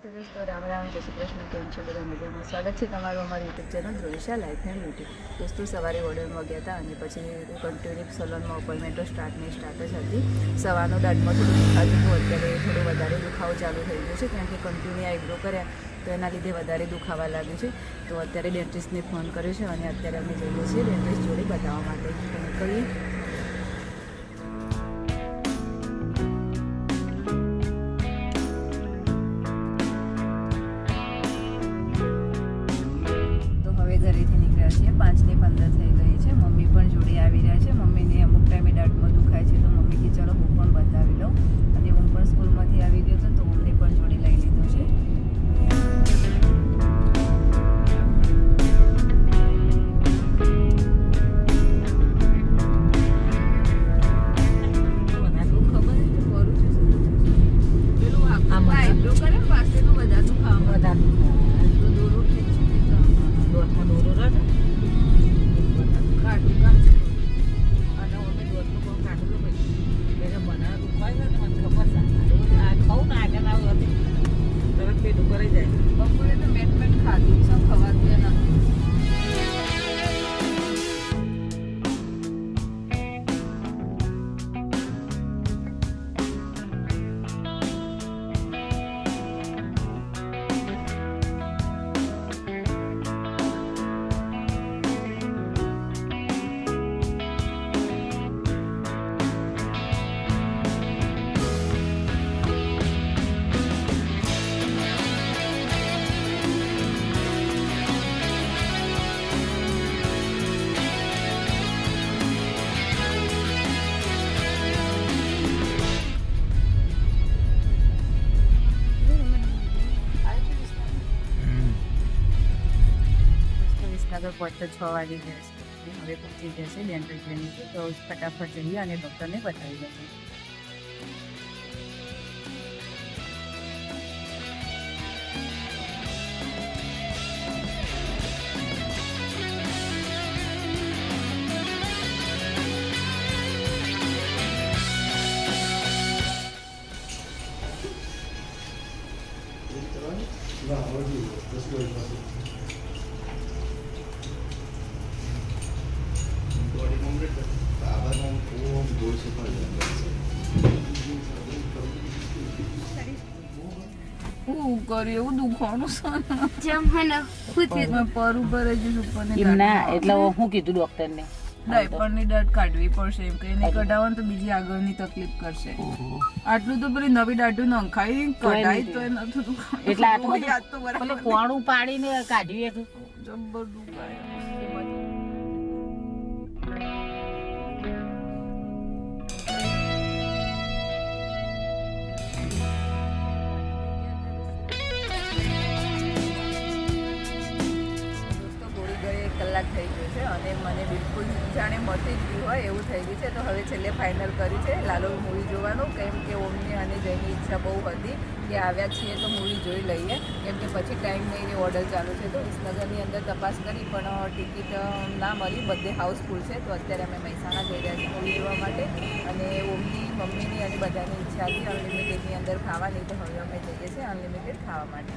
નમસ્તે દોસ્તો, રામ રામ, જય શ્રી કૃષ્ણ. કેમ છે બધા? મજામાં. સ્વાગત છે તમારું અમારી YouTube channel Dhruvisha life and beauty. દોસ્તો, સવારે ઓર્ડરમાં ગયા હતા અને પછી કન્ટિન્યુ સલોનમાં અપોઇન્ટમેન્ટો સ્ટાર્ટ જ હતી. સવારનો દાંતમાં થોડું દુખાતું હતું, અત્યારે થોડો વધારે દુખાવો ચાલુ થઈ ગયો છે, કેમ કે કન્ટિન્યુ આઈબ્રો કર્યા તો એના લીધે વધારે દુખાવા લાગ્યું છે. તો અત્યારે ડેન્ટિસ્ટને ફોન કર્યો છે અને અત્યારે અમે જઈએ છીએ ડેન્ટિસ્ટ જોડે બતાવવા માટે. તો નીકળીએ. ઘરેથી નીકળ્યા છીએ 5:15 થઈ ગઈ છે. મમ્મી પણ જોડે આવી રહ્યા છે. મમ્મીને અમુક ટાઈમે દાંતમાં દુખાય છે તો મમ્મી કે ચલો હું પણ બતાવી લઉં. અને હું પણ સ્કૂલમાંથી આવી ગયો હતો તો અમને પણ જોડે લઈ લીધો છે. બપોરે તો મેટ ખાધું છે, ખવાતું નથી. પહોંચતા 6 વાગી ગયા છે. હવે પહોંચી ગયા છે ડેન્ટલ ક્લિનિક. તો ફટાફટ જઈએ અને ડૉક્ટરને બતાવી દઈએ. એવું દુખવાનું પર ઉપર એટલે હું કીધું ડોક્ટરને ડાયપરની દાંત કાઢવી પડશે એમ કે નહીં કઢાવો તો બીજી આગળની તકલીફ કરશે. આટલું તો પેલી નવી દાંતું નખાઈ કઢાઈ તો એ નતું દુખાય. એટલે આટલું કોણું પાડીને કાઢવી જબ્બર દુખાય. કલાક થઈ ગયો છે અને મને બિલકુલ જાણે મટી જ ગયું હોય એવું થઈ ગયું છે. તો હવે છેલ્લે ફાઇનલ કર્યું છે લાલો મૂવી જોવાનું, કેમ કે ઓમની અને જયની ઈચ્છા બહુ હતી કે આવ્યા છીએ તો મૂવી જોઈ લઈએ, કેમ કે પછી ટાઈમ નહીં ઓર્ડર ચાલુ છે. તો વિસનગરની અંદર તપાસ કરી પણ ટિકિટ ના મળી, બધે હાઉસફુલ છે. તો અત્યારે અમે મહેસાણા જઈ રહ્યા છીએ મૂવી જોવા માટે. અને ઓમની મમ્મીની અને બધાની ઈચ્છા હતી અનલિમિટેડની અંદર ખાવાની, તો હવે અમે જઈએ છીએ અનલિમિટેડ ખાવા માટે.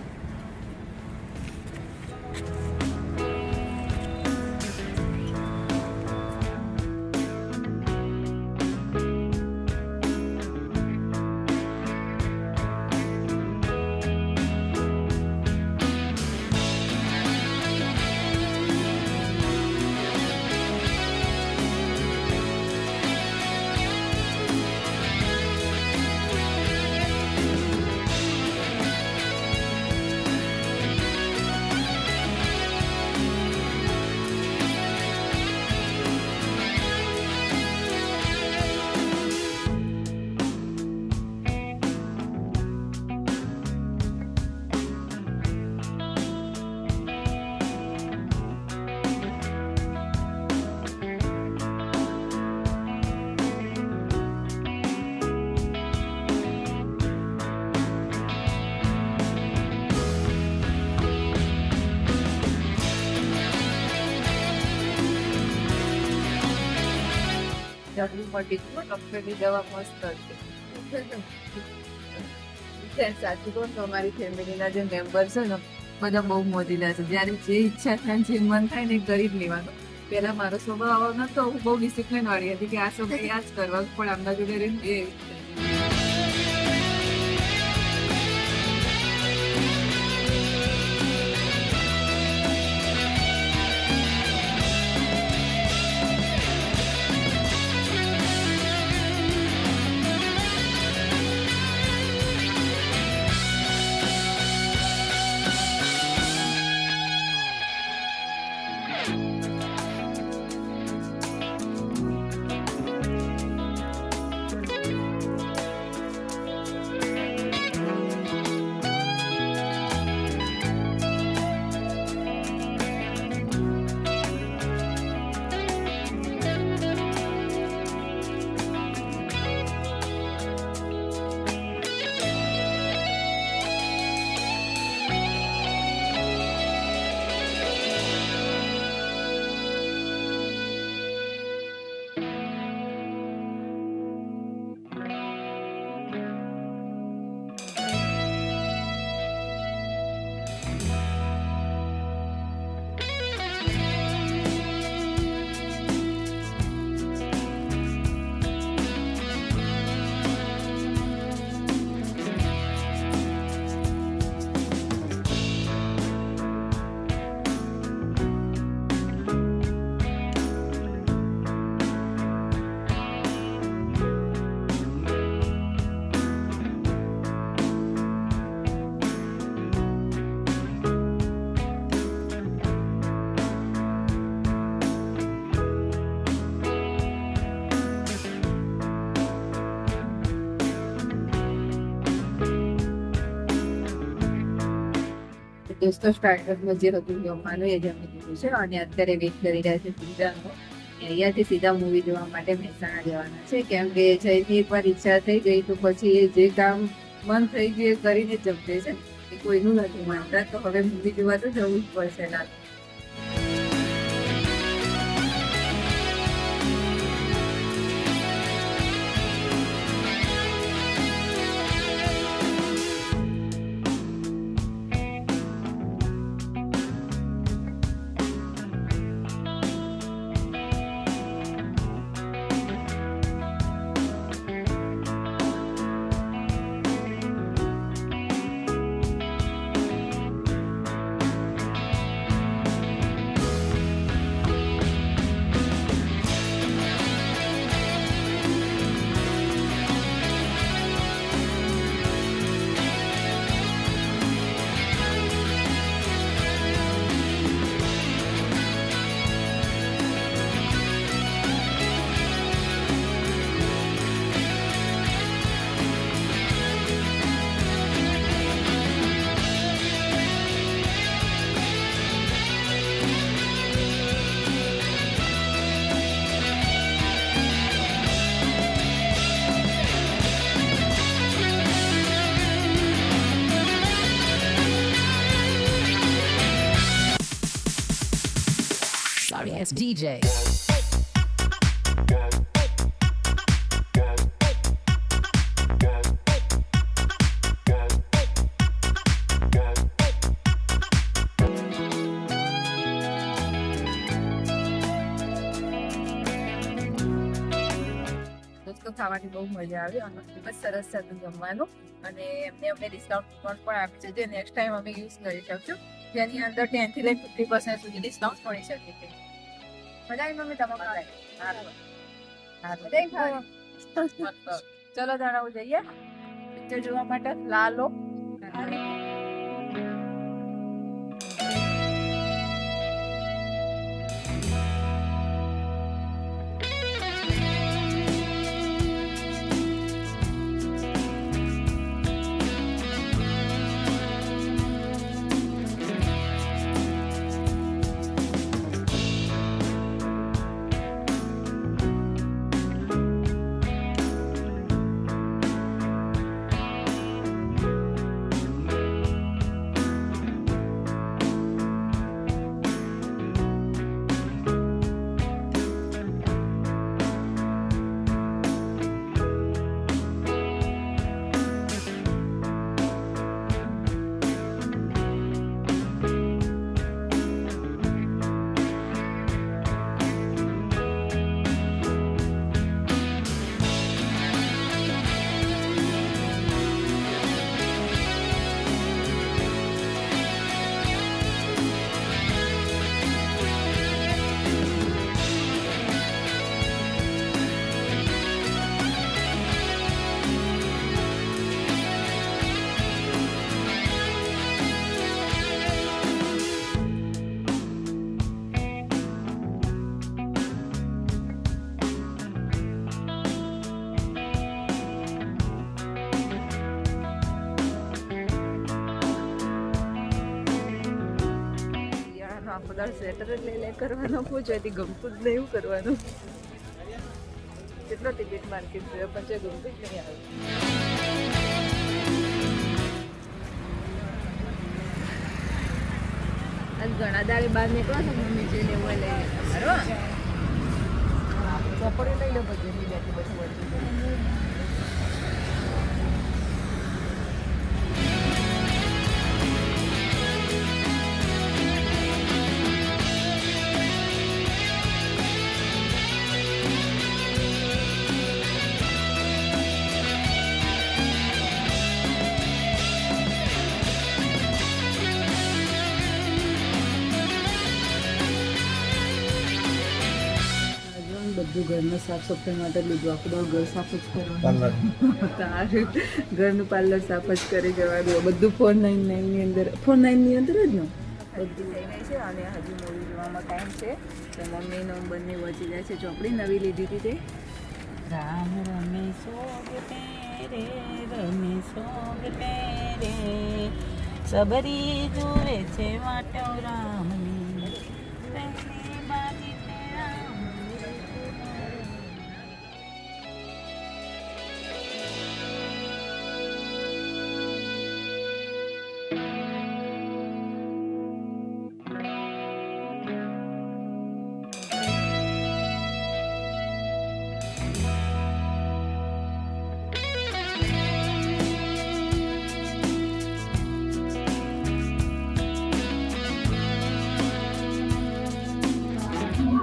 જલ્દી મટી ગયું. ડૉક્ટરની દવા મસ્ત હતી. ફ્રેન્ડ સાચું કહું તો અમારી ફેમિલીના જે મેમ્બર છે ને બધા બહુ મોજીલા છે. જ્યારે જે ઈચ્છા થાય જે મન થાય ને એ કરી જ લેવાનું. પહેલા મારો સ્વભાવ આવો નતો, હું બહુ ડિસિપ્લિન વાળી હતી કે આ સમયે આ જ કરવા, પણ આમના જોડે રહીને એ દોસ્તો સ્ટાર્ટરમાં જે હતું જમવાનું એ જમી દીધું છે અને અત્યારે વેઇટ કરી રહ્યા છે સીધાનો. અહીંયાથી સીધા મૂવી જોવા માટે મહેસાણા જવાના છે, કેમ કે જયની એકવાર ઈચ્છા થઈ ગઈ તો પછી એ જે કામ મન થઈ ગયું એ કરીને જ જમતે છે, એ કોઈનું નથી માનતા. તો હવે મૂવી જોવા તો જવું જ પડશે ના. Sorry ass DJ. દોસ્તો ખાવાની બહુ મજા આવી અને ખૂબ જ સરસ હતું જમવાનું, અને એમને અમને ડિસ્કાઉન્ટ કૂપન પણ આપી છે જે નેક્સ્ટ ટાઈમ અમે યુઝ કરી શકશું, જેની અંદર 10 થી લઈને 50% સુધી ડિસ્કાઉન્ટ મળી શકે છે. મજા આવી મમ્મી તમારે? ચલો જણાવું જઈએ પિક્ચર જોવા માટે લાલો. દાળ સ્વેટર જ લઈ કરવાનો પૂછવાથી ગમતું જ નહીં એવું કરવાનું. કેટલો ટિકિટ માર્કેટ જોયો પણ જે ગમતું જ નહીં આવે. આજ ઘણા દાડે બહાર નીકળો છો મમ્મી જે લેવું હોય લઈ લે તમારો ચોપડી લઈ લો પછી બેઠી બધું વળતું. બધું ઘરનું સાફ સફાઈ માટે લીધું. આખું દોડ ઘર સાફ જ કરવાનું. ઘરનું પાર્લર સાફ જ કરી જવાનું. બધું 499 અંદર 499 અંદર જ ને બધું થઈ જાય છે. અને હજુ મૂવી જોવામાં ટાઈમ છે તો મમ્મીનો બંને વચ્ચે જાય છે. ચોપડી નવી લીધી હતી તે રામ રમે સોગ પેરે રમે સોગ પેરે સબરી જુએ છે વાટો રામની પહેલી બાજી તે રામ.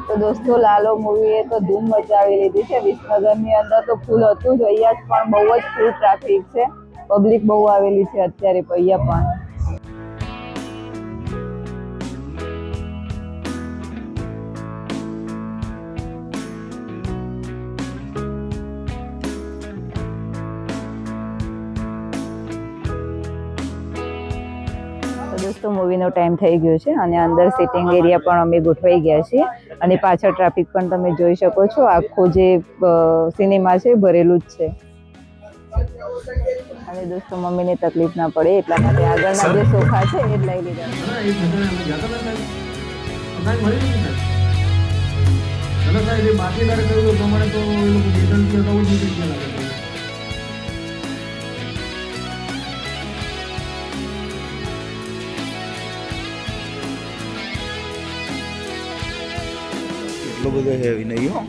તો દોસ્તો લાલો મૂવીએ તો ધૂમ મચાવી લીધી છે. વિસનગરની અંદર તો ફૂલ હતું જ. અહીંયા જ પણ બહુ જ ફૂલ ટ્રાફિક છે. પબ્લિક બહુ આવેલી છે અત્યારે અહીંયા પણ. દોસ્તો મૂવીનો ટાઈમ થઈ ગયો છે અને અંદર સિટિંગ એરિયા પણ અમે ગોઠવાઈ ગયા છીએ અને પાછળ ટ્રાફિક પણ તમે જોઈ શકો છો. આખું જે સિનેમા છે ભરેલું જ છે. અને દોસ્તો મમ્મીને તકલીફ ના પડે એટલા માટે આગળના જે સોફા છે એ જ લઈ લીધા. એટલો બધો હેવી નહીં હો.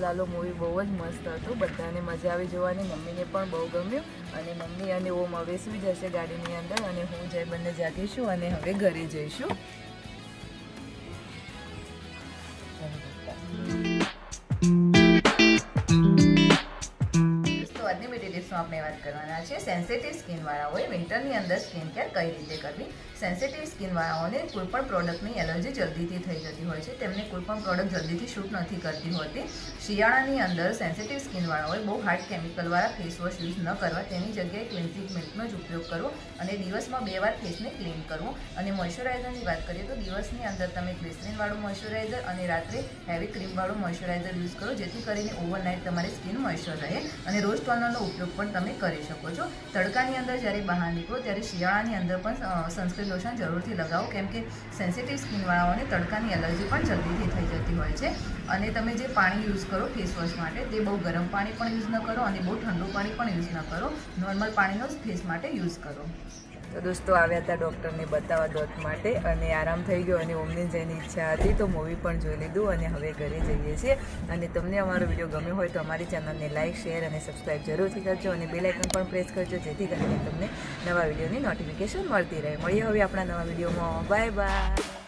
લાલો મૂવી બહુ જ મસ્ત હતું. બધાને મજા આવી જોવાની. મમ્મીને પણ બહુ ગમ્યું અને મમ્મી અને ઓમ હવે સુઈ જશે ગાડીની અંદર અને હું જય બંને જાગીશું અને હવે ઘરે જઈશું. આજની બ્યુટી ટિપ્સમાં આપણે વાત કરવાના છે સેન્સિટિવ સ્કિનવાળાઓએ વિન્ટરની અંદર સ્કિન કેર કઈ રીતે કરવી. સેન્સિટિવ સ્કિનવાળાઓને કોઈ પણ પ્રોડક્ટની એલર્જી જલ્દીથી થઈ જતી હોય છે. તેમને કોઈ પણ પ્રોડક્ટ જલ્દીથી શૂટ નથી કરતી હોતી. શિયાળાની અંદર સેન્સિટિવ સ્કિનવાળાઓએ બહુ હાર્ડ કેમિકલવાળા ફેસ વોશ યુઝ ન કરવા. તેની જગ્યાએ ક્લિન્ઝિંગ મિલ્કનો જ ઉપયોગ કરવો અને દિવસમાં 2 વાર ફેસને ક્લીન કરવું. અને મોઇશ્ચરાઇઝરની વાત કરીએ તો દિવસની અંદર તમે ગ્લિસરીનવાળું મોઇશ્ચરાઇઝર અને રાત્રે હેવી ક્રીમવાળું મોઇશ્ચરાઇઝર યુઝ કરો જેથી કરીને ઓવરનાઇટ તમારી સ્કિન મોઇશ્ચર રહે. અને રોજ ટોનરનો ઉપયોગ પણ તમે કરી શકો છો. તડકાની અંદર જ્યારે બહાર નીકળો ત્યારે શિયાળાની અંદર પણ સનસ્ક્રીન લોશન જરૂરથી લગાવો કેમ કે સેન્સિટિવ સ્કિનવાળાઓને તડકાની એલર્જી પણ જલ્દીથી થઈ જતી હોય છે. અને તમે જે પાણી યુઝ કરો ફેસ વોશ માટે તે બહુ ગરમ પાણી પણ યુઝ ન કરો અને બહુ ઠંડુ પાણી પણ યુઝ ન કરો. નોર્મલ પાણીનો જ ફેસ માટે યુઝ કરો. તો દોસ્તો આવ્યા હતા ડૉક્ટરને બતાવવા દોત માટે અને આરામ થઈ ગયો અને ઓમની જઈને ઈચ્છા હતી તો મૂવી પણ જોઈ લીધું અને હવે ઘરે જઈએ છીએ. અને તમને અમારો વિડીયો ગમ્યો હોય તો અમારી ચેનલને લાઇક શેર અને સબસ્ક્રાઈબ જરૂરથી કરજો અને બેલ આઇકન પણ પ્રેસ કરજો જેથી કરીને તમને નવા વિડીયોની નોટિફિકેશન મળતી રહે. મળીએ હવે આપણા નવા વિડીયોમાં. Bye bye.